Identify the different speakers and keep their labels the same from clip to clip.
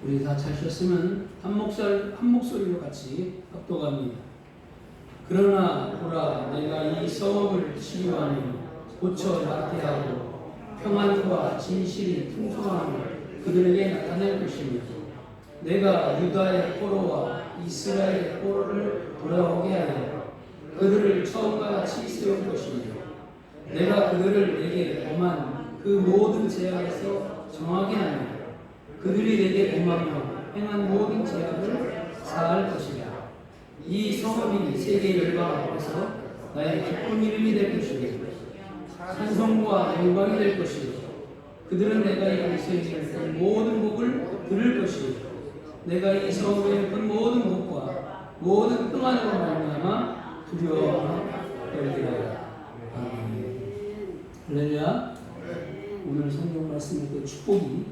Speaker 1: 우리 다 찾으셨으면 한 목소리로 같이 합독합니다. 그러나 보라, 내가 이 성읍을 치유하며 고쳐 낫게 하고 평안과 진실이 풍성함을 그들에게 나타낼 것이며 내가 유다의 포로와 이스라엘의 포로를 돌아오게 하여 그들을 처음과 같이 세울 것이며 내가 그들을 내게 범한 그 모든 죄악에서 정하게 하며 그들이 내게 범하며 행한 모든 죄악을 사할 것이라. 이 성읍이 세계 열방 앞에서 나의 기쁜 이름이 될 것이며 찬송과 영광이 될 것이며 그들은 내가 여기서 있는 모든 복을 들을 것이며 내가 이 성읍의 그 모든 복과 모든 평안으로 말미암아 두려워하며 떨리라. 아멘. 할렐루야. 오늘 성경 말씀의 그 축복이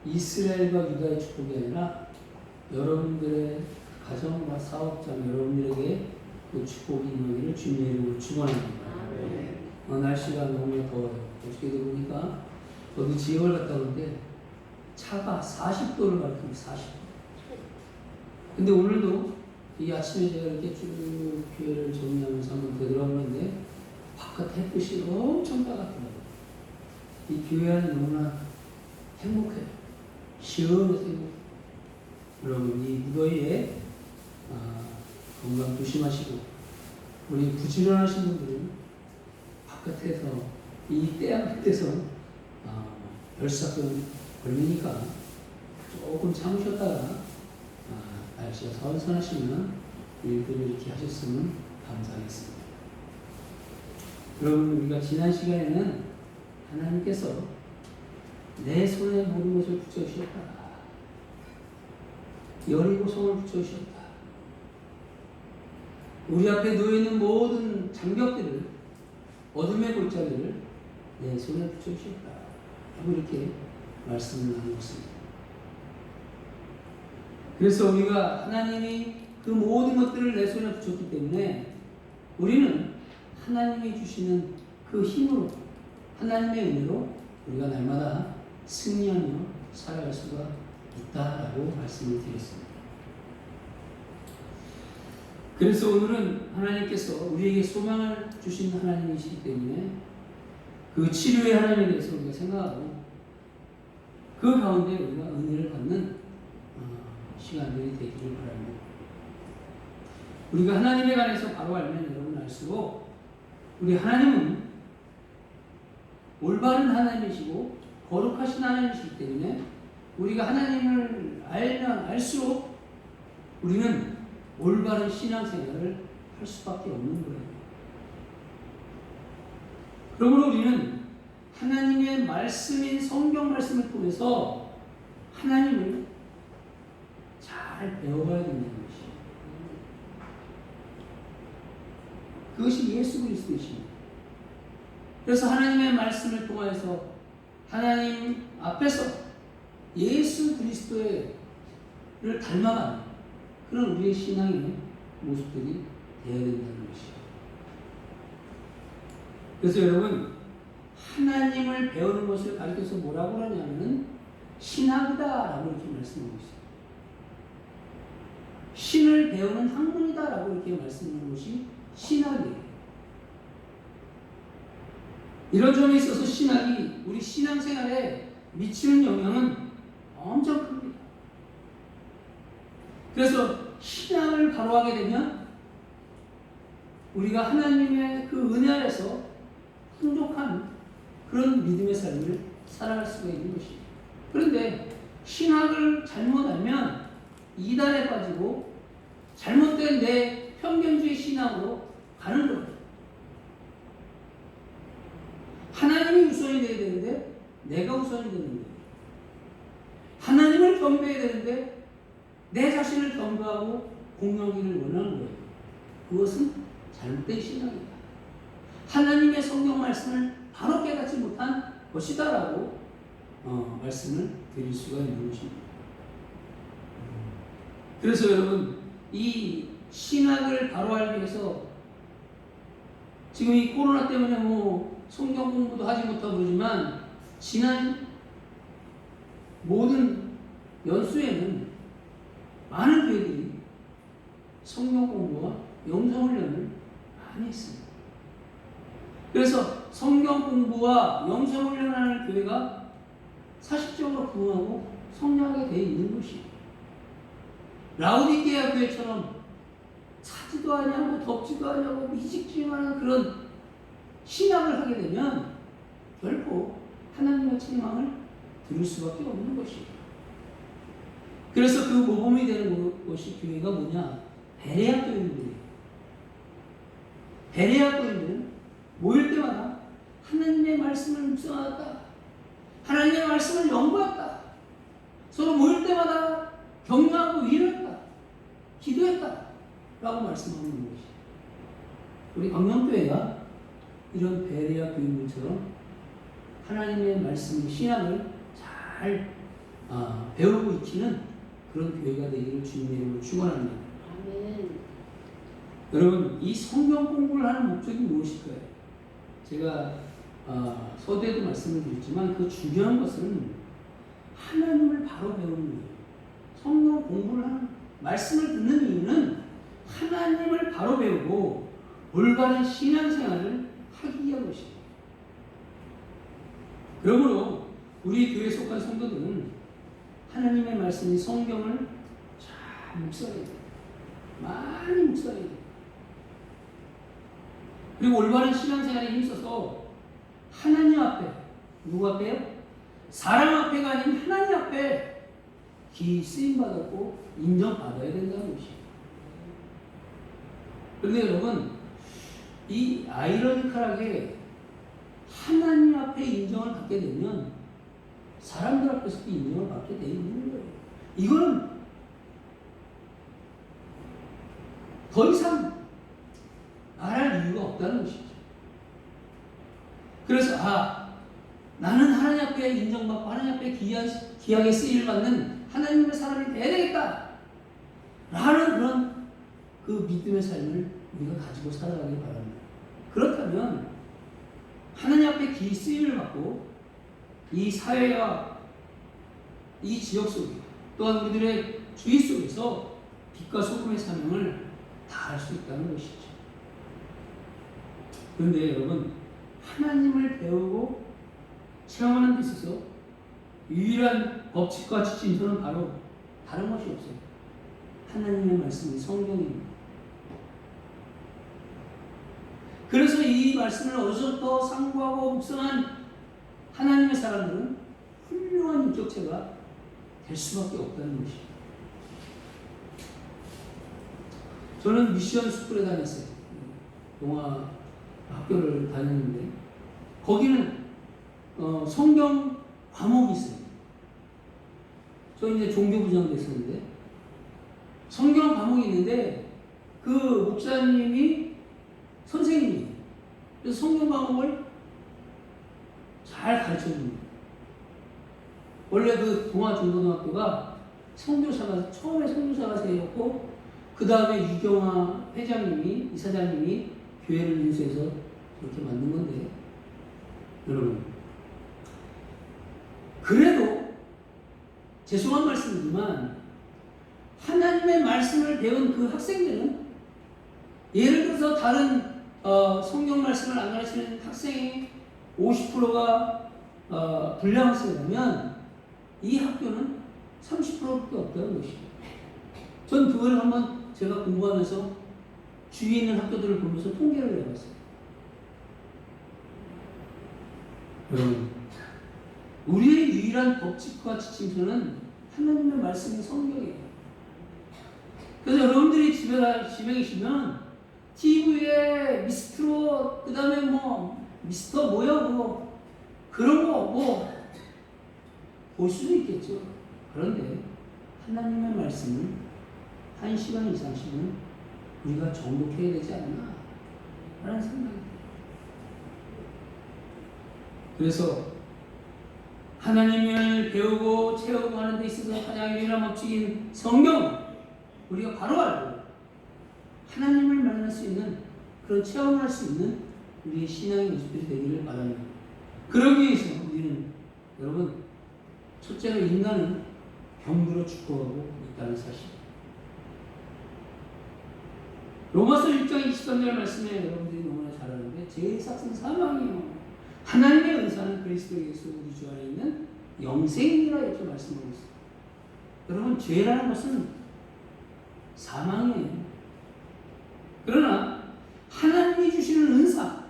Speaker 1: 이스라엘과 유다의 축복이 아니라 여러분들의 가정과 사업장 여러분들에게 그 축복이 임하기를 주님의 이름으로 축원합니다. 날씨가 너무 더워요. 어저께도 보니까 어디 지역을 갔다 오는데 차가 40도를 가리킵니다. 40도. 근데 오늘도 이 아침에 제가 이렇게 쭉 교회를 정리하면서 한번 되돌아보는데 바깥 햇빛이 엄청 따갑더라고요. 이 교회 안이 너무나 행복해요. 시원해서 행복해요. 여러분 이 무더위에 건강 조심하시고 우리 부지런하신 분들은 바깥에서 이 때야 끝에서 열사병 걸리니까 조금 참으셨다가 날씨가 선선하시면 일들을 이렇게 하셨으면 감사하겠습니다. 여러분 우리가 지난 시간에는 하나님께서 내 손에 모든 것을 붙여주셨다. 여리고성을 붙여주셨다. 우리 앞에 놓여있는 모든 장벽들을 어둠의 골짜기를 내 손에 붙여주셨다. 하고 이렇게 말씀을 나누고 있습니다. 그래서 우리가 하나님이 그 모든 것들을 내 손에 붙였기 때문에 우리는 하나님이 주시는 그 힘으로 하나님의 은혜로 우리가 날마다 승리하며 살아갈 수가 있다라고 말씀을 드렸습니다. 그래서 오늘은 하나님께서 우리에게 소망을 주신 하나님이시기 때문에 그 치료의 하나님에 대해서 우리가 생각하고 그 가운데 우리가 은혜를 받는 시간들이 되기를 바랍니다. 우리가 하나님에 관해서 바로 알면 여러분 알수록 우리 하나님은 올바른 하나님이시고 거룩하신 하나님이시기 때문에 우리가 하나님을 알면 알수록 우리는 올바른 신앙생활을 할 수밖에 없는 거예요. 그러므로 우리는 하나님의 말씀인 성경 말씀을 통해서 하나님을 잘 배워가야 된다는 것이에요. 그것이 예수 그리스도이십니다. 그래서 하나님의 말씀을 통해서 하나님 앞에서 예수 그리스도를 닮아가는 그런 우리의 신앙의 모습들이 되어야 된다는 것이에요. 그래서 여러분 하나님을 배우는 것을 가르쳐서 뭐라고 하냐면 신학이다라고 이렇게 말씀하고 있어요. 신을 배우는 학문이다라고 이렇게 말씀하는 것이 신학이에요. 이런 점에 있어서 신학이 우리 신앙생활에 미치는 영향은 엄청 큽니다. 그래서 신앙을 바로 하게 되면 우리가 하나님의 그 은혜 아래서 풍족한 그런 믿음의 삶을 살아갈 수가 있는 것입니다. 그런데 신학을 잘못 알면 이단에 빠지고 잘못된 내 편견주의 신앙으로 가는 거예요. 하나님이 우선이 되어야 되는데 내가 우선이 되는 거예요. 하나님을 경배해야 되는데 내 자신을 경배하고 공경하기를 원하는 거예요. 그것은 잘못된 신앙이다. 하나님의 성경 말씀을 바로 깨닫지 못한 것이다라고 말씀을 드릴 수가 있는 것입니다. 그래서 여러분 이 신학을 바로 알기 위해서 지금 이 코로나 때문에 뭐 성경 공부도 하지 못하고 그러지만 지난 모든 연수에는 많은 교회들이 성경 공부와 영성 훈련을 많이 했습니다. 그래서 성경 공부와 영성 훈련하는 교회가 사실적으로 부흥하고 성장하게 되어 있는 것이에요. 라오디게아 교회처럼 차지도 아니하고 덥지도 아니하고 미직지근한 그런 신앙을 하게 되면 결코 하나님의 책망을 들을 수밖에 없는 것이에요. 그래서 그 모범이 되는 것이 교회가 뭐냐? 베레아 교인들이에요. 베레아 교인들은 모일 때마다 하나님의 말씀을 묵상하였다. 하나님의 말씀을 연구했다. 서로 모일 때마다 격려하고 위로했다. 기도했다. 라고 말씀하는 것이에요. 우리 광명교회가 이런 베레아 교인들처럼 하나님의 말씀, 신앙을 잘 배우고 익히는 그런 교회가 되기를 주님의 이름으로 축원합니다.
Speaker 2: 아멘.
Speaker 1: 여러분, 이 성경 공부를 하는 목적이 무엇일까요? 제가 서두에도 말씀을 드렸지만 그 중요한 것은 하나님을 바로 배우는 거예요. 성경 공부를 하는, 말씀을 듣는 이유는 하나님을 바로 배우고 올바른 신앙생활을 하기 위한 것입니다. 그러므로 우리 교회에 속한 성도들은 하나님의 말씀인 성경을 잘 묵상해야 돼요. 많이 묵상해야 돼요. 그리고 올바른 신앙생활에 힘써서 하나님 앞에, 누구 앞에요? 사람 앞에가 아닌 하나님 앞에 기 쓰임받았고 인정받아야 된다는 것이에요. 그런데 여러분, 이 아이러니컬하게 하나님 앞에 인정을 받게 되면 사람들 앞에서도 인정을 받게 되어 있는 거예요. 이거는 더 이상 말할 이유가 없다는 것이죠. 그래서 나는 하나님 앞에 인정받고 하나님 앞에 귀하게 쓰임을 받는 하나님의 사람이 돼야 되겠다 라는 그런 그 믿음의 삶을 우리가 가지고 살아가길 바랍니다. 그렇다면 하나님 앞에 귀히 쓰임을 받고 이 사회와 이 지역 속에 또한 우리들의 주위 속에서 빛과 소금의 사명을 다할 수 있다는 것이죠. 그런데 여러분, 하나님을 배우고 체험하는 데 있어서 유일한 법칙과 지침서는 바로 다른 것이 없어요. 하나님의 말씀이 성경입니다. 그래서 이 말씀을 어디서부터 상고하고 묵상한 하나님의 사람들은 훌륭한 인격체가 될 수밖에 없다는 것이에요. 저는 미션 스쿨에 다녔어요. 동화 학교를 다녔는데 거기는 성경 과목이 있어요. 저 이제 종교부장 됐었는데 성경 과목이 있는데 그 목사님이 선생님이에요. 그래서 성경 과목을 잘 가르쳐 줍니다. 원래 그 동아중고등학교가 선교사가 처음에 선교사가 세웠고 그 다음에 유경화 회장님이 이사장님이 교회를 인수해서 그렇게 만든 건데 여러분 그래도 죄송한 말씀이지만 하나님의 말씀을 배운 그 학생들은 예를 들어서 다른 성경 말씀을 안 가르치는 학생이 50%가 불량학생이라면 이 학교는 30%밖에 없다는 것이에요. 전 그걸 한번 제가 공부하면서 주위에 있는 학교들을 보면서 통계를 내봤어요. 여러분, 우리의 유일한 법칙과 지침서는 하나님의 말씀인 성경이에요. 그래서 여러분들이 집에 계시면 TV에 미스트로 그 다음에 뭐 미스터 뭐야 그거 그런 거 뭐 볼 수도 있겠죠. 그런데 하나님의 말씀은 1시간 이상씩은 우리가 정독해야 되지 않나 라는 생각이 들어요. 그래서 하나님을 배우고 체험하고 하는 데 있어서 가장 유일한 법칙인 성경 우리가 바로 알고 하나님을 만날 수 있는 그런 체험을 할 수 있는 우리의 신앙의 모습들이 되기를 바랍니다. 그러기 위해서 우리는 여러분 첫째로 인간은 병들어 죽어가고 있다는 사실. 로마서 6장 23절 말씀에 여러분들이 너무나 잘 아는데 죄의 삭은 사망이요 하나님의 은사는 그리스도 예수 우리 주 안에 있는 영생이라 이렇게 말씀하고 있어요. 여러분, 죄라는 것은 사망이에요. 그러나 하나님이 주시는 은사,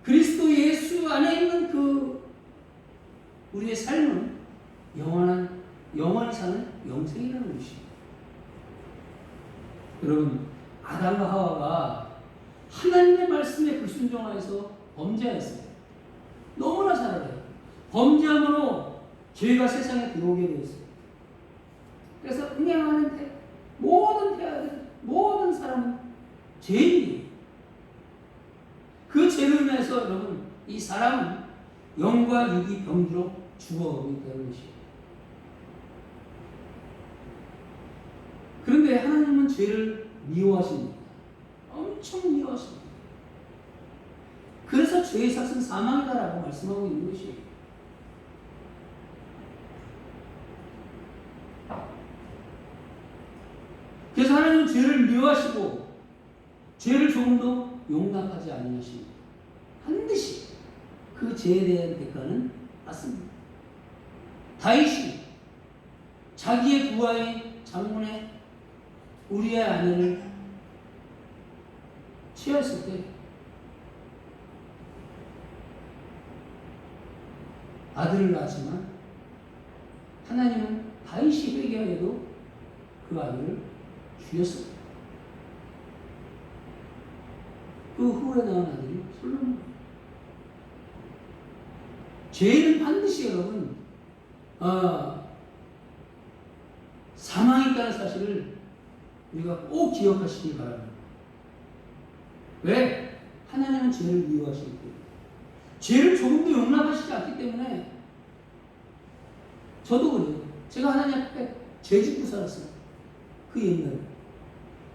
Speaker 1: 그리스도 예수 안에 있는 그 우리의 삶은 영원히 사는 영생이라는 것이에요. 여러분, 아담과 하와가 하나님의 말씀에 불순종하여서 범죄했어요. 너무나 잘 알아요. 범죄함으로 죄가 세상에 들어오게 되었어요. 그래서 흥행하는데 모든 태아들, 모든 사람은 죄인이에요. 그 죄로 인해서 여러분, 이 사람은 영과 육이 병들어 죽어가고 있다는 것이에요. 그런데 하나님은 죄를 미워하십니다. 엄청 미워하십니다. 그래서 죄의 삭은 사망이다라고 말씀하고 있는 것이에요. 그래서 하나님은 죄를 미워하시고 죄를 조금도 용납하지 아니하십니다. 반드시 그 죄에 대한 대가는 받습니다. 다윗이 자기의 부하인 장군의 우리의 아내를 취했을 때 아들을 낳았지만 하나님은 다윗이 회개하여도 그 아들을 죽였습니다. 그 후에 낳은 아들이 솔로몬입니다. 죄는 반드시 여러분 사망이 있다는 사실을 우리가 꼭 기억하시기 바랍니다. 왜? 하나님은 죄를 미워하시기 때문에. 죄를 조금도 용납하시지 않기 때문에. 저도 그래요. 제가 하나님 앞에 죄 짓고 살았어요. 그 옛날에.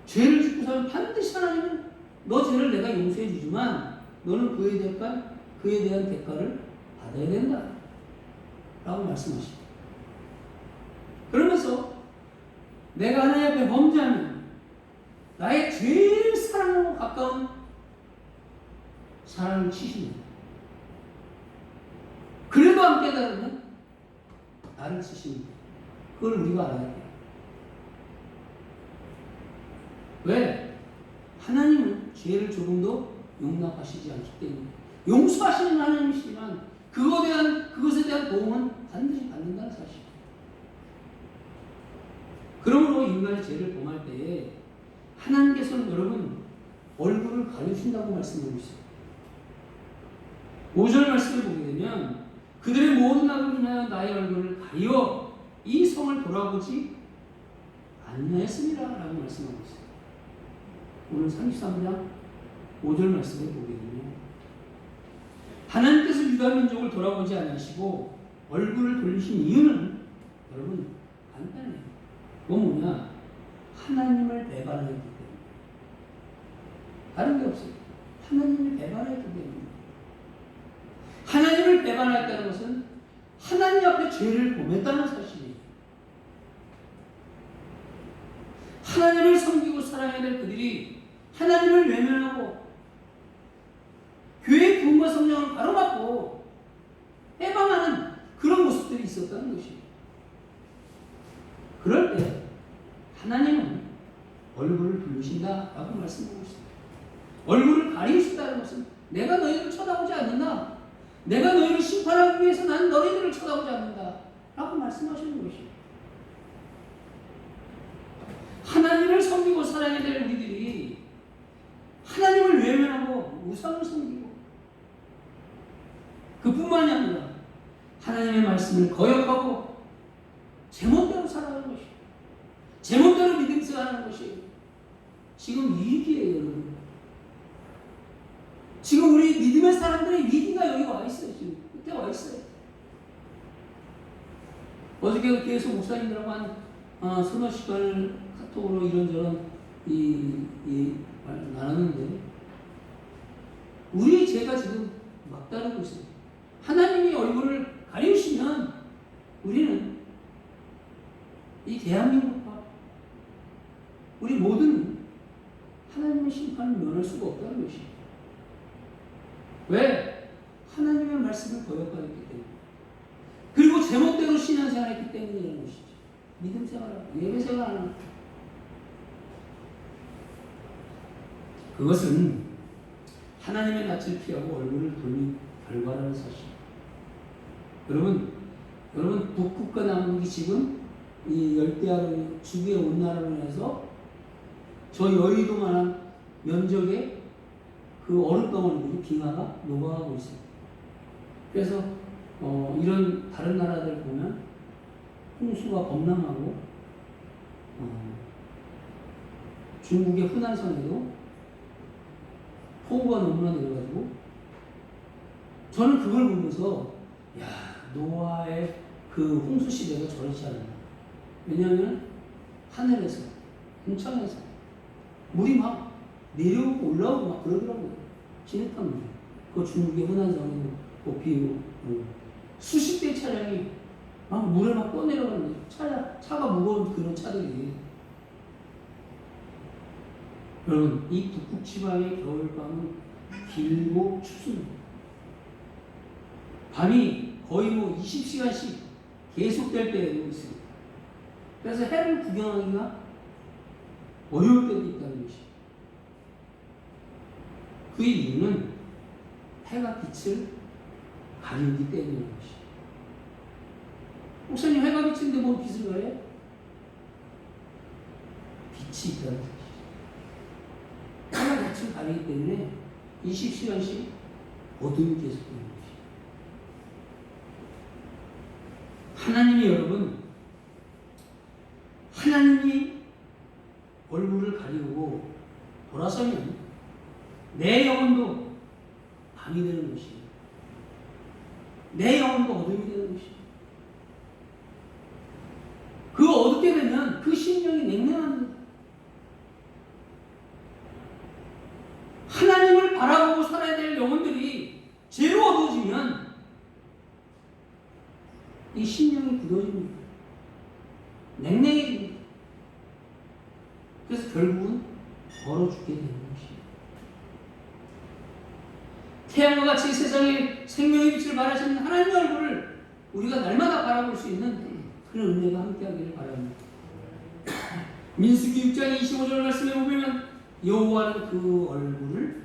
Speaker 1: 죄를 짓고 살면 반드시 하나님은 너 죄를 내가 용서해 주지만 너는 그에 대한 대가를 받아야 된다 라고 말씀하십니다. 그러면서 내가 하나님 앞에 범죄하면 나의 제일 사랑하고 가까운 사람을 치십니다. 그래도 안 깨달으면 나를 치십니다. 그걸 우리가 알아야 돼요. 왜? 하나님은 죄를 조금도 용납하시지 않기 때문에. 용서하시는 하나님이시지만 그것에 대한 보응은 반드시 받는다는 사실. 그러므로 인간의 죄를 범할 때에 하나님께서는 여러분 얼굴을 가려주신다고 말씀하고 있어요. 5절 말씀을 보게 되면 그들의 모든 악을 인하여 나의 얼굴을 가리어 이 성을 돌아보지 아니하였습니다 라고 말씀하고 있어요. 오늘 33장 5절 말씀을 보게 되면 하나님께서 유다 민족을 돌아보지 않으시고 얼굴을 돌리신 이유는 여러분 간단해요. 그건 뭐냐? 하나님을 배반하였기 때문에. 다른 게 없어요. 하나님을 배반하였기 때문에. 하나님을 배반하였다는 것은 하나님 앞에 죄를 범했다는 사실이에요. 하나님을 섬기고 사랑해야 될 그들이 하나님을 외면하고 교회의 부흥과 성령을 가로막고 해방하는 그런 모습들이 있었다는 것이에요. 그럴 때 하나님은 얼굴을 부르신다라고 말씀하고 있습니다. 얼굴을 가리우신다는 것은 내가 너희를 쳐다보지 않는다. 내가 너희를 심판하기 위해서 난 너희들을 쳐다보지 않는다 라고 말씀하시는 것이에요. 하나님을 섬기고 사랑해야 될 우리들이 하나님을 외면하고 우상을 섬기고 그뿐만이 아니라 하나님의 말씀을 거역하고 제멋대로 살아가는 것이에요. 제멋대로 믿음 생활하는 것이에요. 지금 위기예요, 여러분. 지금 우리 믿음의 사람들의 위기가 여기 와 있어요. 지금 끝에 와 있어요. 어저께 계속 목사님들하고 한 서너 시간을 카톡으로 이런저런 나눴는데 우리의 죄가 지금 막다르고 있어요. 하나님이 얼굴을 가리우시면 우리는 대한민국과 우리 모든 하나님의 심판을 면할 수가 없다는 것이에요. 왜? 하나님의 말씀을 거역하였기 때문에. 그리고 제멋대로 신앙생활했기 때문이라는 것이죠. 믿음 생활하고 예배 생활하는 그것은 하나님의 낯을 피하고 얼굴을 돌린 결과라는 사실. 여러분 북극과 남극이 지금 이 열대야로 지구의 온난화로 인해서 저 여의도만한 면적의 그 얼음덩어리들이 빙하가 녹아가고 있어요. 그래서 이런 다른 나라들 보면 홍수가 범람하고 중국의 후난성에도 폭우가 너무나 내려가지고 저는 그걸 보면서 야 노아의 그 홍수 시대가 저렇지 않나. 왜냐하면 하늘에서 홍천에서 물이 막 내려오고 올라오고 막 그러더라고요. 진흙탕 물. 그 중국의 후난성에도 그 비오 수십 대의 차량이 막 물에 막 떠내려가는 거예요. 차가 무거운 그런 차들이. 여러분, 이 북극 지방의 겨울밤은 길고 춥습니다. 밤이 거의 뭐 20시간씩 계속될 때도 있습니다. 그래서 해를 구경하기가 어려울 때도 있다는 것이죠. 그 이유는 해가 빛을 가리기 때문인 것이죠. 목사님, 해가 비치는데 뭐 빛을 가려요? 빛이 있다는 것이죠. 해가 빛을 가리기 때문에 20시간씩 어둠이 계속되는 것이죠. 하나님이 여러분, 하나님이 얼굴을 가리고 돌아서면 내 영혼도 밤이 되는 것이에요. 내 영혼도 어둠이 되는 것이에요. 그 어둡게 되면 그 심령이 냉랭합니다. 하나님을 바라보고 살아야 될 영혼들이 죄로 어두워지면 이 심령이 굳어집니다. 냉랭해집니다. 그래서 결국은 얼어 죽게 되는 것이에요. 태양과 같이 세상에 생명의 빛을 발하시는 하나님의 얼굴을 우리가 날마다 바라볼 수 있는 그런 은혜가 함께하기를 바랍니다. 민수기 6장 25절 말씀에 보면 여호와는 그 얼굴을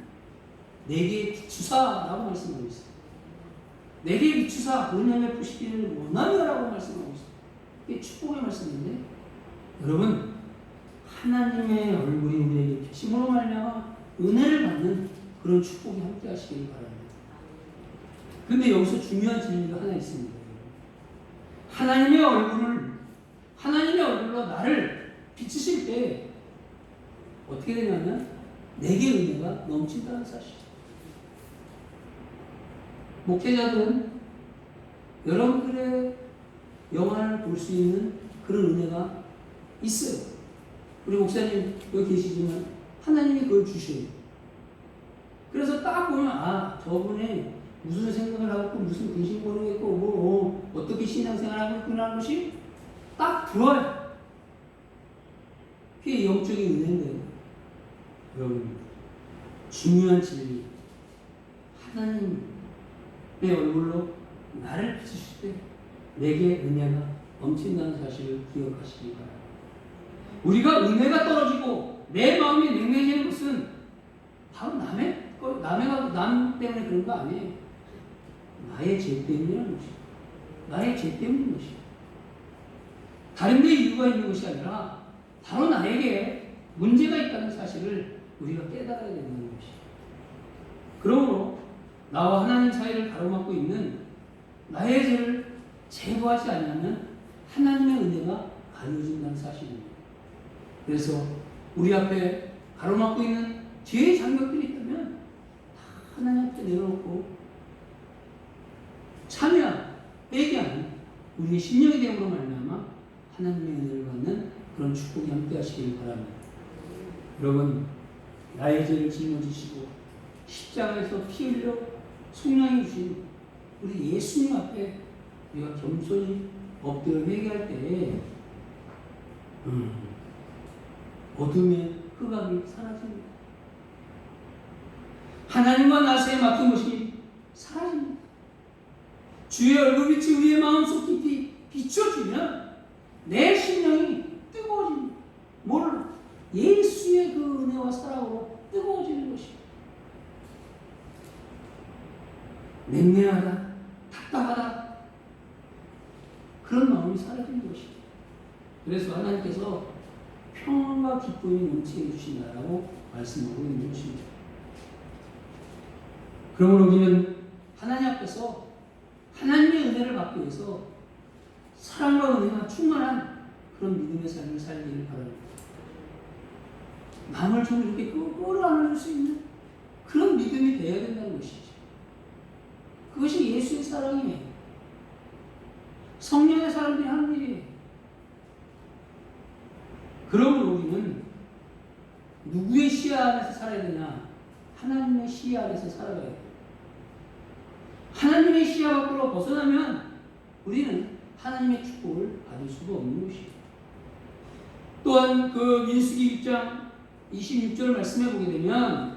Speaker 1: 내게 비추사라고 말씀하고 있어요. 내게 비추사 은혜의 보시기를 원하며라고 말씀하고 있어요. 이게 축복의 말씀인데 여러분, 하나님의 얼굴이 우리에게 비침으로 말미암아 은혜를 받는 그런 축복이 함께 하시길 바랍니다. 그런데 여기서 중요한 진리가 하나 있습니다. 하나님의 얼굴로 나를 비추실 때 어떻게 되냐면 내게 은혜가 넘친다는 사실. 목회자들은 여러분들의 영안을 볼 수 있는 그런 은혜가 있어요. 우리 목사님 여기 계시지만 하나님이 그걸 주셔요. 그래서 딱 보면 저분이 무슨 생각을 하고 무슨 근심 모르겠고 어떻게 신앙생활하고 있구나 하는 것이 딱 들어와요. 그게 영적인 은혜인데요. 여러분, 중요한 진리, 하나님의 얼굴로 나를 비추실 때 내게 은혜가 넘친다는 사실을 기억하시기 바랍니다. 우리가 은혜가 떨어지고 내 마음이 냉랭해지는 것은 바로 남 때문에 그런 거 아니에요. 나의 죄 때문이라는 것이에요. 나의 죄 때문인 것이에요. 다른 데 이유가 있는 것이 아니라 바로 나에게 문제가 있다는 사실을 우리가 깨달아야 된다는 것이에요. 그러므로 나와 하나님 사이를 가로막고 있는 나의 죄를 제거하지 않으면 하나님의 은혜가 가려진다는 사실입니다. 그래서 우리 앞에 가로막고 있는 죄의 장벽들이 있다면 다 하나님 앞에 내려놓고 참여하는, 회개하는 우리의 심령이 되므로 말미암아 하나님의 은혜를 받는 그런 축복이 함께 하시길 바랍니다. 여러분, 나의 죄를 짊어지시고 십자가에서 피 흘려 속량해 주신 우리 예수님 앞에 우리가 겸손히 엎드려 회개할 때 어둠의 흑암이 사라집니다. 하나님과 나서에 맡긴 것이 사라집니다. 주의 얼굴빛이 우리의 마음속 깊이 비춰지면 내 심령이 뜨거워집니다. 몰라. 예수의 그 은혜와 사랑으로 뜨거워지는 것입니다. 냉랭하다, 답답하다, 그런 마음이 사라지는 것입니다. 그래서 하나님께서 평안과 기쁨이 넘치게 해주신다라고 말씀하고 있는 것입니다. 그러므로 우리는 하나님 앞에서 하나님의 은혜를 받기 위해서 사랑과 은혜가 충만한 그런 믿음의 삶을 살기를 바랍니다. 남을 좀 이렇게 끌어안을 수 있는 그런 믿음이 되어야 된다는 것이죠. 그것이 예수의 사랑이에요. 성령의 사람들이 하는 일이에요. 그러므로 우리는 누구의 시야 안에서 살아야 되냐? 하나님의 시야 안에서 살아가야 돼요. 하나님의 시야 밖으로 벗어나면 우리는 하나님의 축복을 받을 수가 없는 것이에요. 또한 그 민수기 6장 26절 말씀해 보게 되면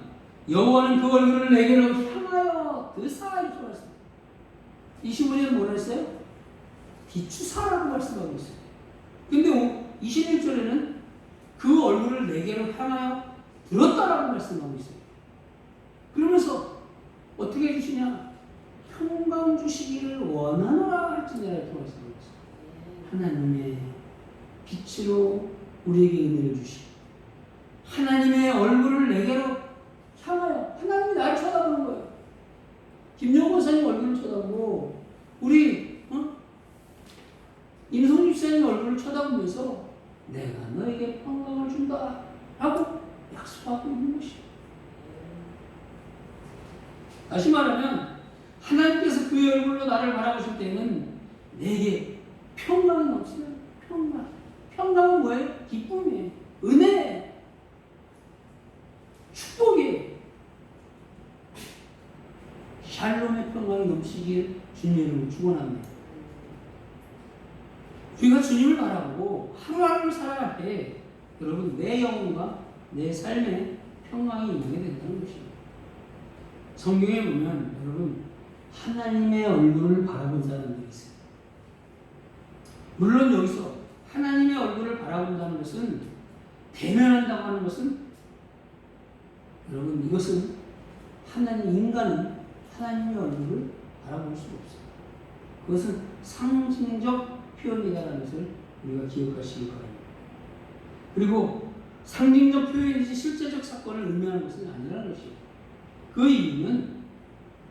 Speaker 1: 여호와는 그 얼굴을 내게로 향하여 드사 이렇게 말씀합니다. 25절은 뭐라 했어요? 비추사라고 말씀하고 있어요. 근데 26절에는 그 얼굴을 내게로 향하여 들었다라고 말씀하고 있어요. 그러면서 어떻게 해주시냐? 평강 주시기를 원하노라 할지니라 이렇게 말씀하고 있어요. 하나님의 빛으로 우리에게 은혜를 주시고 하나님의 얼굴을 내게로 향하여 하나님이 나를 쳐다보는 거예요. 김용호 사님 얼굴을 쳐다보고 우리 임성주 사님 얼굴을 쳐다보면서 내가 너에게 평강을 준다 라고 약속하고 있는 것이에요. 다시 말하면 하나님께서 그의 얼굴로 나를 바라보실 때는 내게 평강이 넘치는 평강. 평강은 뭐예요? 기쁨이에요. 은혜예요. 축복이에요. 샬롬의 평강이 넘치길 주님의 이름으로 축원합니다. 우리가 주님을 바라보고 하루하루를 살아갈 때 여러분 내 영혼과 내 삶에 평강이 임하게 된다는 것입니다. 성경에 보면 여러분 하나님의 얼굴을 바라본 사람들이 있어요. 물론 여기서 하나님의 얼굴을 바라본다는 것은 대면한다고 하는 것은 여러분 이것은 인간은 하나님의 얼굴을 바라볼 수가 없어요. 그것은 상징적 표현이라는 것을 우리가 기억하시기 바랍니다. 그리고 상징적 표현이지 실제적 사건을 의미하는 것은 아니라는 것이에요. 그 이유는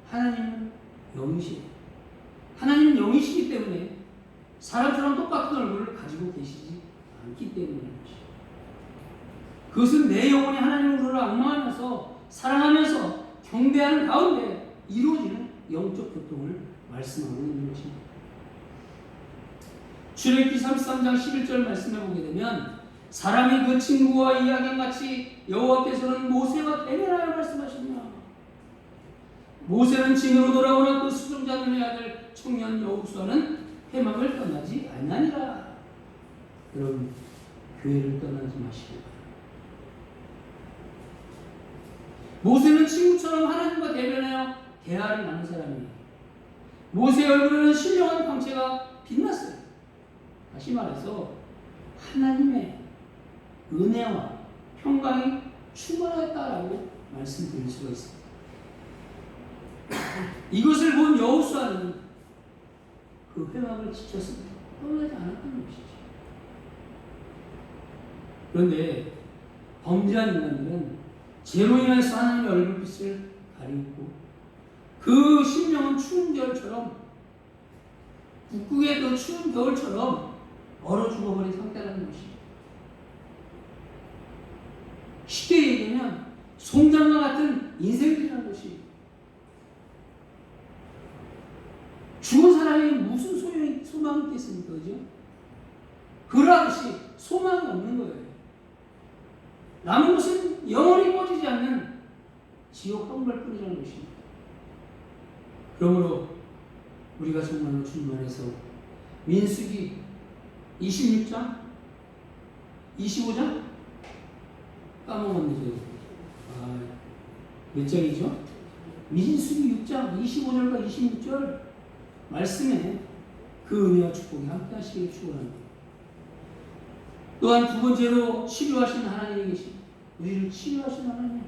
Speaker 1: 하나님은 영이시에요. 하나님은 영이시기 때문에 사람처럼 똑같은 얼굴을 가지고 계시지 않기 때문인 것이에요. 그것은 내 영혼이 하나님으로 악망하면서 사랑하면서 경배하는 가운데 이루어지는 영적 교통을 말씀하고 있는 것입니다. 출애굽기 33장 11절 말씀해 보게 되면 사람이 그 친구와 이야기한같이 여호와께서는 모세와 대면하여 말씀하시며 모세는 진으로 돌아오나 그 수종자들의 아들 청년 여호수아는 회막을 떠나지 아니하니라. 여러분 교회를 떠나지 마시기 바랍니다. 모세는 친구처럼 하나님과 대면하여 대화를 나눈 사람이에요. 모세의 얼굴에는 신령한 광채가 빛났어요. 다시 말해서 하나님의 은혜와 평강이 충만했다라고 말씀드릴 수가 있습니다. 이것을 본 여호수아는 그 회막을 지켰습니다. 떠나지 않았다는 것이죠. 그런데 범죄한 인간들은 죄로 인해서 하나님의 얼굴빛을 가리고 그 심령은 추운 겨울처럼 북극의 그 추운 겨울처럼 얼어 죽어버린 상태라는 것입니다. 쉽게 얘기하면 송장과 같은 인생들이라는 것이 죽은 사람이 무슨 소망이 있겠습니까? 그죠? 그러듯이 소망이 없는 거예요. 남은 것은 영원히 꺼지지 않는 지옥 황벌뿐이라는 것입니다. 그러므로 우리가 정말로 주님 안에서 민수기 26장 25장? 까먹었네, 저기. 몇 장이죠? 민수기 6장 25절과 26절 말씀에 그 은혜와 축복이 함께 하시길 축원합니다. 또한 두 번째로 치료하신 하나님이 계십니다. 우리를 치료하신 하나님,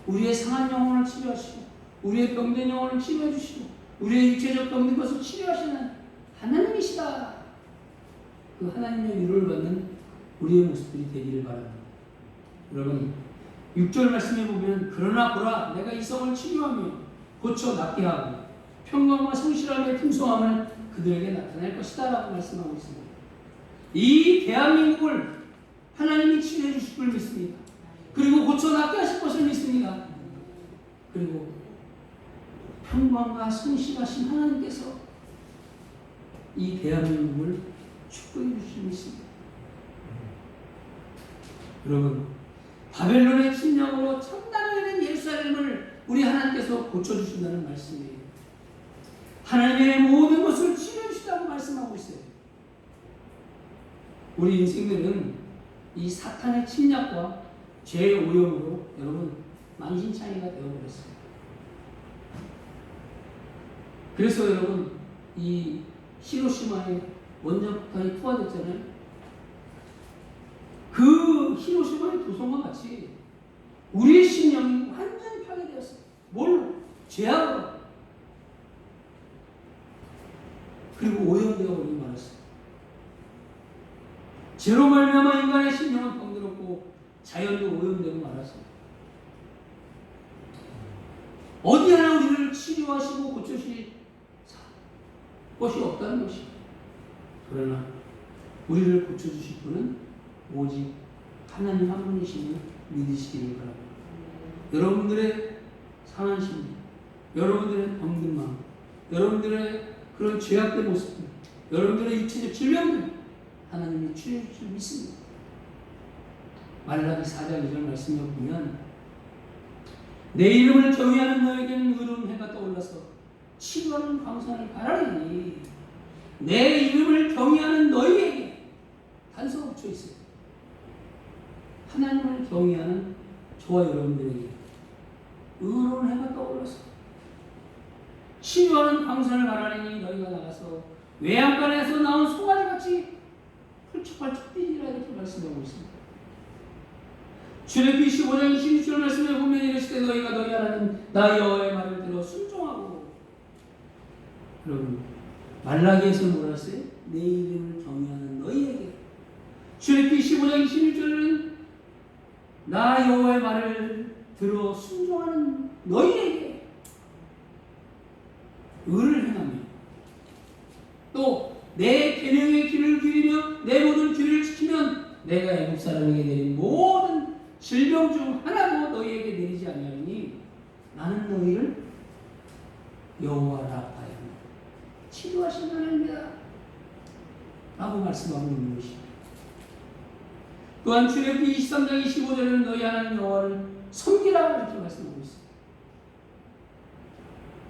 Speaker 1: 우리의 상한 영혼을 치료하시고 우리의 병든 영혼을 치료해 주시고 우리의 육체적 병든 것을 치료하시는 하나님이시다. 그 하나님의 위로를 받는 우리의 모습들이 되기를 바랍니다. 여러분 6절 말씀에 보면 그러나 보라 내가 이 성을 치료하며 고쳐 낫게 하고 평강과 성실함의 풍성함을 그들에게 나타낼 것이다 라고 말씀하고 있습니다. 이 대한민국을 하나님이 치료해 주실 줄 믿습니다. 그리고 고쳐 낫게 하실 것을 믿습니다. 그리고 평강과 성실하신 하나님께서 이 대한민국을 축복해 주실 줄 믿습니다. 여러분 바벨론의 침략으로 천당에 있는 예루살렘을 우리 하나님께서 고쳐주신다는 말씀이에요. 하나님의 모든 것을 치료해 주시다고 말씀하고 있어요. 우리 인생들은 이 사탄의 침략과 죄의 오염으로 여러분 만신창이가 되어버렸어요. 그래서 여러분 이 히로시마에 원자폭탄이 투하됐잖아요. 그 히로시마의 도성과 같이 우리의 심령이 완전히 파괴되었어요. 뭘로? 죄악으로. 그리고 오염되어 버리고 말았어요. 죄로 말미암아 인간의 심령은 병들었고 자연도 오염되고 말았어요. 어디 하나 우리를 치료하시고 고쳐주실 것이 없다는 것이에요. 그러나 우리를 고쳐주실 분은 오직 하나님 한 분이심을 믿으시기를 바랍니다. 여러분들의 상한 심리, 여러분들의 병든 마음, 여러분들의 그런 죄악된 모습들, 여러분들의 육체적 질병들 하나님이 치료해 주실 줄 믿습니다. 말라기 4장 2절 말씀을 보면 내 이름을 경외하는 너에게는 의로운 해가 떠올라서 치료하는 광선을 바라리니 내 이름을 경외하는 너희에게 단서가 붙여 있어요. 하나님을 경외하는 저와 여러분들에게 의로운 해가 떠올라서 치유하는 광선을 바라리니 너희가 나가서 외양간에서 나온 송아지같이 펄쩍펄쩍 뛰리라 이렇게 말씀하고 있습니다. 출애굽기 15장 26절 말씀에 보면 이르시되 너희가 너희 하나님 나 여호와의 말을 들어 순종하고 여러분 말라기에서 뭐라 했어요? 내 이름을 경외하는 너희에게 출애굽기 15장 26절은 나 여호와의 말을 들어 순종하는 너희에게 의를 행하며 또 내 계명의 길을 기리며 내 모든 규례를 지키면 내가 애국 사람에게 내린 모든 질병 중 하나도 너희에게 내리지 아니하니 나는 너희를 여호와 라파야 치료하신 하나님이다 라고 말씀하고 있는 것입니다. 또한 출애굽기 23장 25절에는 너희 하나님 여호와를 섬기라 이렇게 말씀하고 있습니다.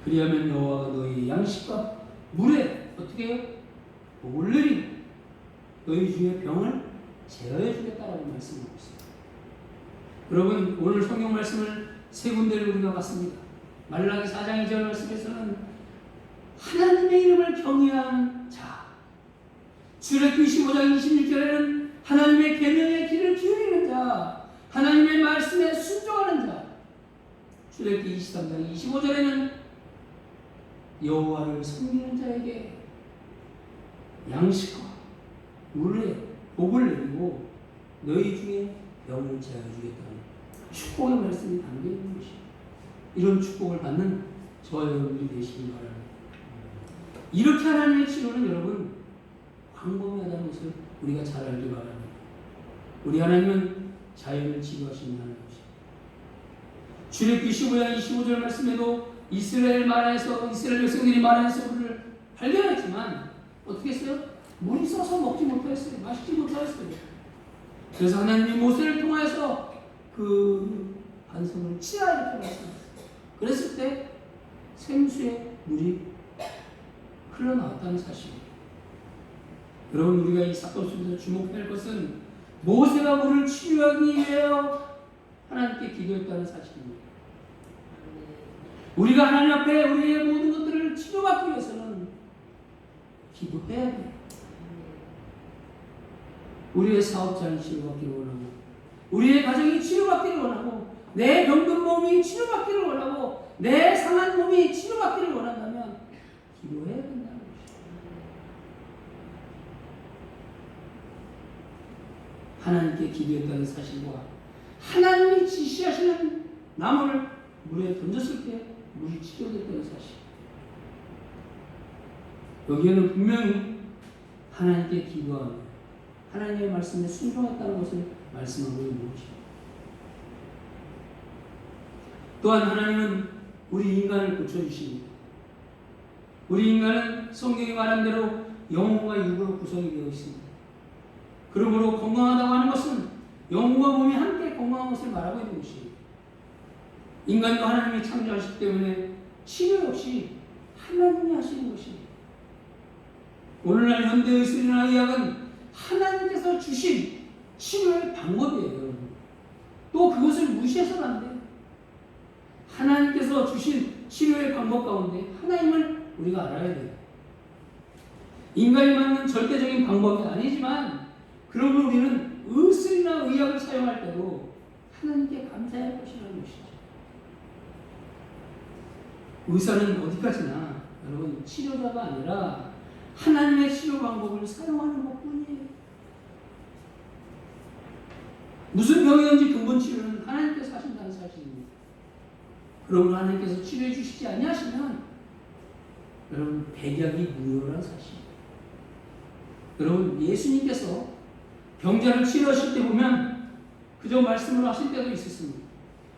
Speaker 1: 그리하면 여호와가 너희 양식과 물에 어떻게 해요? 복을 내리고 너희 중에 병을 제어해 주겠다라고 말씀하고 있습니다. 여러분 오늘 성경 말씀을 세 군데를 우리가 봤습니다. 말라기 4장 2절 말씀에서는 하나님의 이름을 경외하는 자, 출애굽기 15장 26절에는 하나님의 계명의 길을 기울이는 자, 하나님의 말씀에 순종하는 자, 출애굽기 23장 25절에는 여호와를 섬기는 자에게 양식과 물에 복을 내리고 너희 중에 병을 제하여 주겠다는 축복의 말씀이 담겨있는 것입니다. 이런 축복을 받는 저와 여러분들이 되시길 바랍니다. 이렇게 하나님의 치료는 여러분 광범위하다는 것을 우리가 잘 알기 바랍니다. 우리 하나님은 자연을 치료하시는 하나님이십니다. 출애굽기 15장 25절 말씀에도 이스라엘 백성들이 마라에서 물을 발견했지만 어떻게 했어요? 물이 써서 먹지 못했어요. 마시지 못했어요. 그래서 하나님이 모세를 통해서 그 반석을 치라 이렇게 말씀하셨어요. 그랬을 때 생수의 물이 흘러나왔다는 사실이에요. 여러분 우리가 이 사건 속에서 주목할 것은 모세가 우리를 치유하기 위하여 하나님께 기도했다는 사실입니다. 우리가 하나님 앞에 우리의 모든 것들을 치료받기 위해서는 기도해야 돼요. 우리의 사업자는 치료받기를 원하고, 우리의 가정이 치료받기를 원하고, 내 병든 몸이 치료받기를 원하고, 내 상한 몸이 치료받기를 원한다면 기도해야 된다는 것이죠. 하나님께 기도했다는 사실과 하나님이 지시하시는 나무를 물에 던졌을 때 물이 치료됐다는 사실, 여기에는 분명히 하나님께 기도하며 하나님의 말씀에 순종했다는 것을 말씀하고 있는 것입니다. 또한 하나님은 우리 인간을 고쳐주십니다. 우리 인간은 성경이 말한 대로 영혼과 육으로 구성이 되어 있습니다. 그러므로 건강하다고 하는 것은 영혼과 몸이 함께 건강한 것을 말하고 있는 것입니다. 인간도 하나님이 창조하시기 때문에 치료 역시 하나님이 하시는 것입니다. 오늘날 현대의술이나 의학은 하나님께서 주신 치료의 방법이에요. 또 그것을 무시해서는 안 돼요. 하나님께서 주신 치료의 방법 가운데 하나님을 우리가 알아야 돼요. 인간이 맞는 절대적인 방법이 아니지만, 그러므로 우리는 의술이나 의학을 사용할 때도 하나님께 감사해야 할 것이라는 것이죠. 의사는 어디까지나 여러분 치료자가 아니라 하나님의 치료 방법을 사용하는 것뿐이에요. 무슨 병이든지 근본 치료는 하나님께서 하신다는 사실입니다. 그러므로 하나님께서 치료해 주시지 아니하시면 여러분 백약이 무효라는 사실입니다. 여러분 예수님께서 병자를 치료하실 때 보면 그저 말씀으로 하실 때도 있었습니다.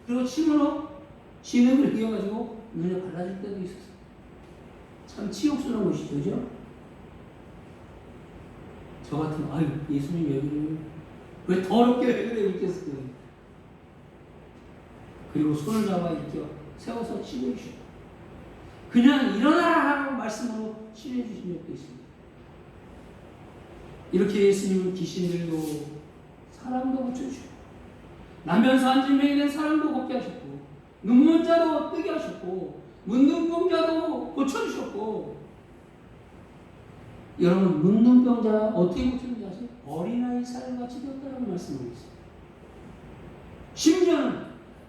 Speaker 1: 그리고 침으로 진흙을 이어가지고 눈에 발라줄 때도 있었어요. 참 치욕스러운 것이죠, 그죠? 저 같으면 아유 예수님 여기를 왜 더럽게 왜 그래 이랬겠어요. 그리고 손을 잡아 이렇게 세워서 치료해 주시고 그냥 일어나라 하고 말씀으로 치료해 주신 적도 있습니다. 이렇게 예수님은 귀신들도 사람도 고쳐주시고 남변사 한 질병이 된 사람도 걷게 하셨고 눈먼 자도 뜨게 하셨고 문둥병자도 고쳐주셨고, 여러분 문둥병자 어떻게 고쳤는지 아세요? 어린아이 살같이 되었다는 말씀을 했어요. 심지어는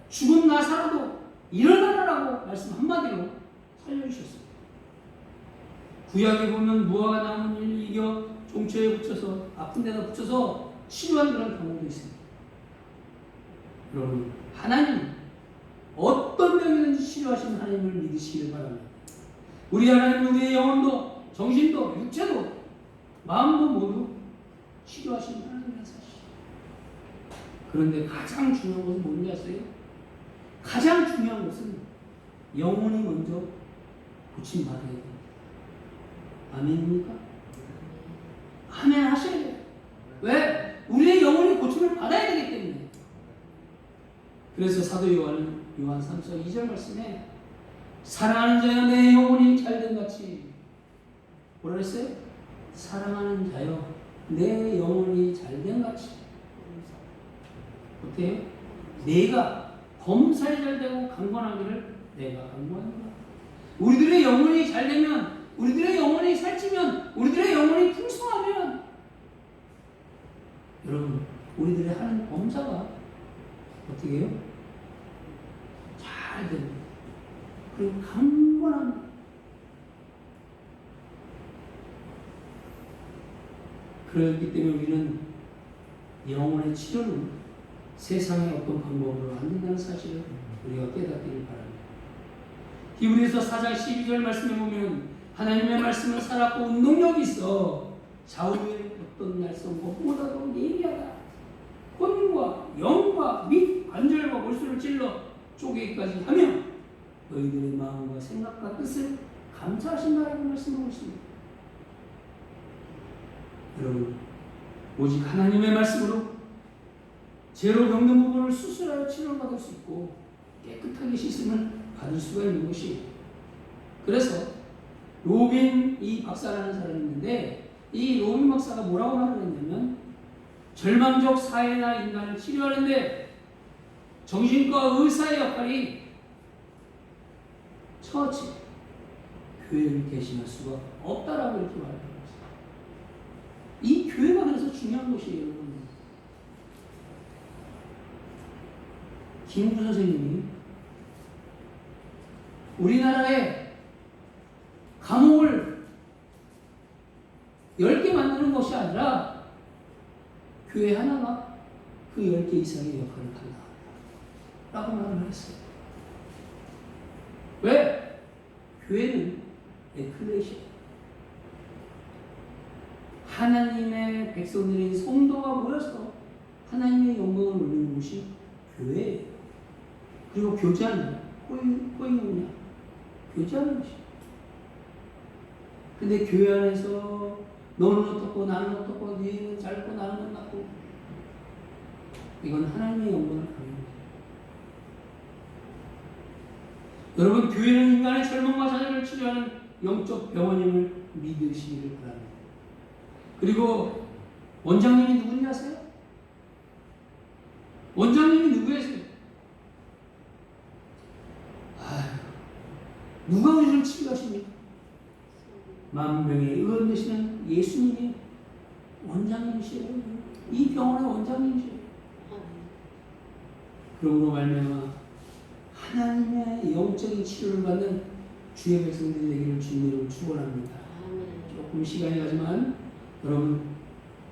Speaker 1: 죽은 나사로도 일어나라라고 말씀 한마디로 살려주셨어요. 구약에 보면 무화과 나무를 이겨 종초에 붙여서 아픈 데다 붙여서 치료하는 그런 경우도 있습니다. 여러분 하나님 어떤 병이든지 치료하시는 하나님을 믿으시길 바랍니다. 우리 하나님은 우리의 영혼도 정신도 육체도 마음도 모두 치료하시는 하나님이라는 사실. 그런데 가장 중요한 것은 뭔지 아세요? 가장 중요한 것은 영혼이 먼저 고침받아야 돼요. 아멘입니까? 아멘 하셔야 돼요. 왜? 우리의 영혼이 고침을 받아야 되기 때문에. 그래서 사도 요한은 요한 3서 2절 말씀에 사랑하는 자여 내 영혼이 잘된 같이, 뭐라 했어요? 사랑하는 자여 내 영혼이 잘된 같이. 어때요? 내가 범사에 잘되고 강건하기를 내가 강구합니다. 우리들의 영혼이 잘되면, 우리들의 영혼이 살찌면, 우리들의 영혼이 풍성하면 여러분 우리들의 하는 범사가 어떻게 해요? 잘 됩니다. 그리고 강건합니다. 그렇기 때문에 우리는 영혼의 치료는 세상의 어떤 방법으로 안 된다는 사실을 우리가 깨닫기를 바랍니다. 히브리서 4장 12절 말씀에 보면 하나님의 말씀은 살았고 운동력이 있어 좌우의 어떤 날선 것보다도 예리하다. 혼과 영과 및 관절과 골수를 찔러 쪼개기까지 하며 너희들의 마음과 생각과 뜻을 감찰하신다라고 말씀하고 있습니다. 여러분 오직 하나님의 말씀으로 죄로 병든 부분을 수술하여 치료를 받을 수 있고 깨끗하게 씻음을 받을 수가 있는 것이에요. 그래서 로빈 이 박사라는 사람이 있는데 이 로빈 박사가 뭐라고 말을 했냐면 절망적 사회나 인간을 치료하는데 정신과 의사의 역할이 처치, 교회를 대신할 수가 없다라고 이렇게 말합니다. 이 교회가 그래서 중요한 것이에요, 여러분. 김구 선생님이 우리나라의 감옥을 10개 만드는 것이 아니라 교회 하나가 그 10개 이상의 역할을 한다 라고 말을 했어요. 왜? 교회는 에클레시아, 하나님의 백성들인 성도가 모여서 하나님의 영광을 올리는 곳이 교회예요. 그리고 교제하는, 코인이냐, 교제하는 것이에요. 근데 교회 안에서 너는 어떻고 나는 어떻고 너는 짧고 나는 못났고, 이건 하나님의 영광을 가립니다. 여러분, 교회는 인간의 절망과 좌절을 치료하는 영적 병원임을 믿으시기를 바랍니다. 그리고 원장님이 누군지 아세요? 원장님이 누구예요? 누가 우리를 치료하십니까? 만병의 의원 되시는 예수님이 원장님이시에요. 이 병원의 원장님이시에요. 그러므로 말미암아 하나님의 영적인 치료를 받는 주의 백성들이 되기를 주님으로 축원합니다. 조금 시간이 가지만 여러분,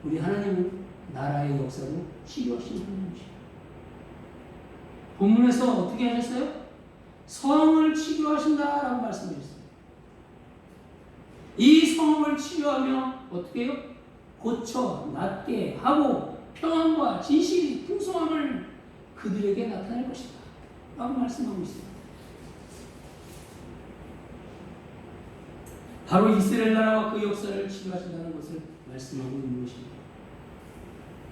Speaker 1: 우리 하나님은 나라의 역사로 치료하시는 하나님이시죠. 본문에서 어떻게 하셨어요? 성을 치료하신다라고 말씀드렸어요. 이 성을 치료하며 어떻게 해요? 고쳐 낫게 하고 평안과 진실이 풍성함을 그들에게 나타낼 것이다 라고 말씀하고 있어요. 바로 이스라엘 나라와 그 역사를 치료하신다는 것을 말씀하고 있는 것입니다.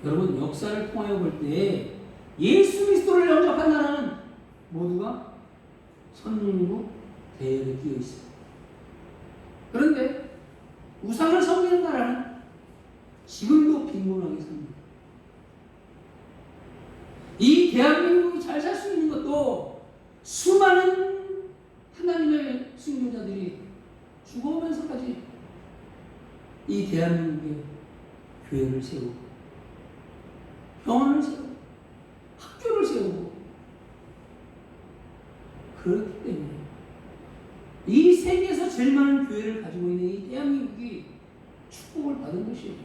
Speaker 1: 여러분, 역사를 통하여 볼 때 예수 그리스도를 영접한 나라는 모두가 선민이고 대열에 끼어 있어요. 그런데 우상을 섬기는 나라는 지금도 빈곤하게 삽니다. 이 대한민국이 잘 살 수 있는 것도 수많은 하나님의 순교자들이 죽어오면서까지 이 대한민국에 교회를 세우고 병원을 세우고 학교를 세우고 그렇기 때문에 이 세계에서 제일 많은 교회를 가지고 있는 이 대한민국이 축복을 받은 것이에요.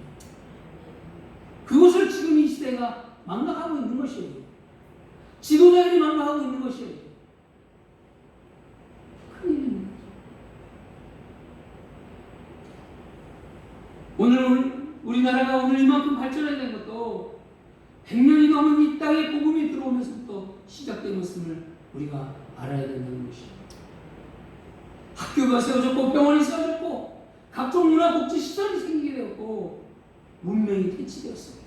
Speaker 1: 그것을 지금 이 시대가 망각하고 있는 것이에요. 지도자들이 망각하고 있는 것이에요. 큰일입니다. 오늘 우리나라가 오늘 이만큼 발전하게 된 것도 100년이 넘은 이 땅에 복음이 들어오면서부터 시작된 것을 우리가 알아야 된다는 것이죠. 학교가 세워졌고 병원이 세워졌고 각종 문화복지 시설이 생기게 되었고 문명이 퇴치되었어요.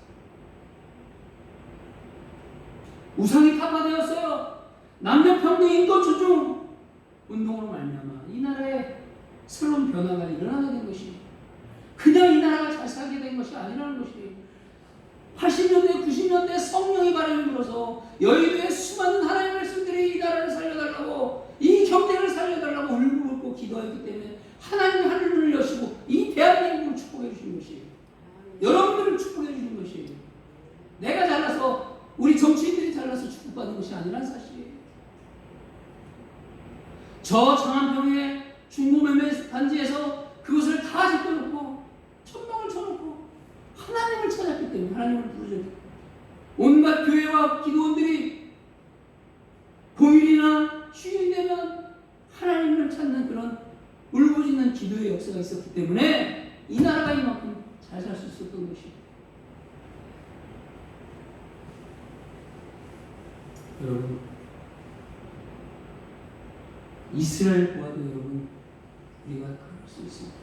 Speaker 1: 우상이 타파되었어요. 남녀평등 인권 존중 운동으로 말미암아 이 나라에 새로운 변화가 일어나게 된 것이 그냥 이 나라가 잘 살게 된 것이 아니라는 것이 80년대 90년대 성령이 바람이 불어서 여의도에 수많은 하나님의 백성들이 이 나라를 살려달라고 이 경제를 살려달라고 울고 기도했기 때문에 하나님이 하늘을 여시고 이 대한민국을 축복해 주신 것이에요. 여러분들을 축복해 주신 것이에요. 내가 잘나서 우리 정치인들이 잘나서 축복받은 것이 아니라는 사실이에요. 저 장안평의 중고매매 단지에서 그것을 다 짓고놓고 천막을 쳐놓고 하나님을 찾았기 때문에 하나님을 부르셨기 온갖 교회와 기도원들이 공휴일이나 휴일이 되면 하나님을 찾는 그런 울부짖는 기도의 역사가 있었기 때문에 이 나라가 이만큼 잘 살 수 있었던 것이에요. 여러분, 이스라엘 보아도 여러분 우리가 그럴 수 있습니다.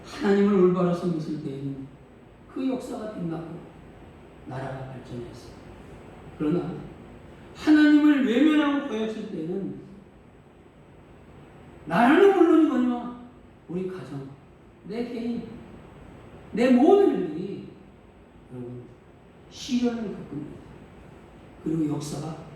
Speaker 1: 하나님을 올바로 섬겼을 때에는 그 역사가 빛나고 나라가 발전했어요. 그러나 하나님을 외면하고 거역했을 때는 나라는 물론이거니와 우리 가정, 내 개인, 내 모든 일들이 시련을 겪습니다. 그리고 역사가